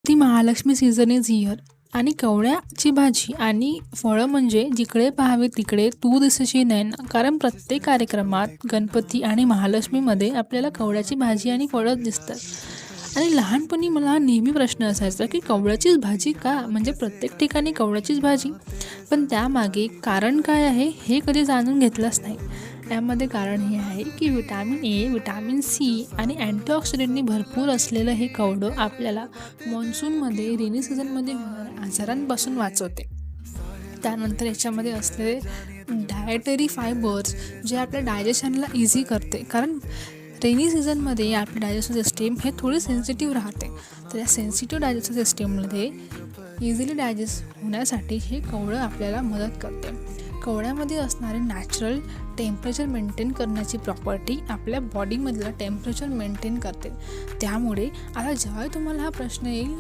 ती Mahalakshmi season is here आणि कवळ्याची भाजी आणि फळं म्हणजे जिकडे पाहावे तिकडे तू दिसशी नयन. कारण प्रत्येक कार्यक्रमात गणपती आणि महालक्ष्मीमध्ये आपल्याला कवळ्याची भाजी आणि फळं दिसतात. आणि लहानपणी मला नेहमी प्रश्न असायचा की कवळ्याचीच भाजी का, म्हणजे प्रत्येक ठिकाणी कवळ्याचीच भाजी. पण त्यामागे कारण काय आहे हे कधी जाणून घेतलंच नाही. यामध्ये कारण हे आहे की विटॅमिन ए, विटॅमिन सी आणि अँटीऑक्सिडंटनी भरपूर असलेलं हे कवडं आपल्याला मॉन्सूनमध्ये, रेनी सीझनमध्ये होणाऱ्या आजारांपासून वाचवते. त्यानंतर याच्यामध्ये असलेले डायटरी फायबर्स जे आपल्या डायजेशनला इझी करते. कारण रेनी सीझनमध्ये आपली डायजेस्टिव्ह सिस्टीम हे थोडी सेन्सिटिव्ह राहते. तर या सेन्सिटिव्ह डायजेस्टिव्ह सिस्टीममध्ये इझिली डायजेस्ट होण्यासाठी हे कवळं आपल्याला मदत करते. कवळ्यामध्ये असणारे नॅचरल टेम्परेचर मेंटेन करण्याची प्रॉपर्टी आपल्या बॉडीमधलं टेम्परेचर मेंटेन करते. त्यामुळे आता जेव्हा तुम्हाला हा प्रश्न येईल ना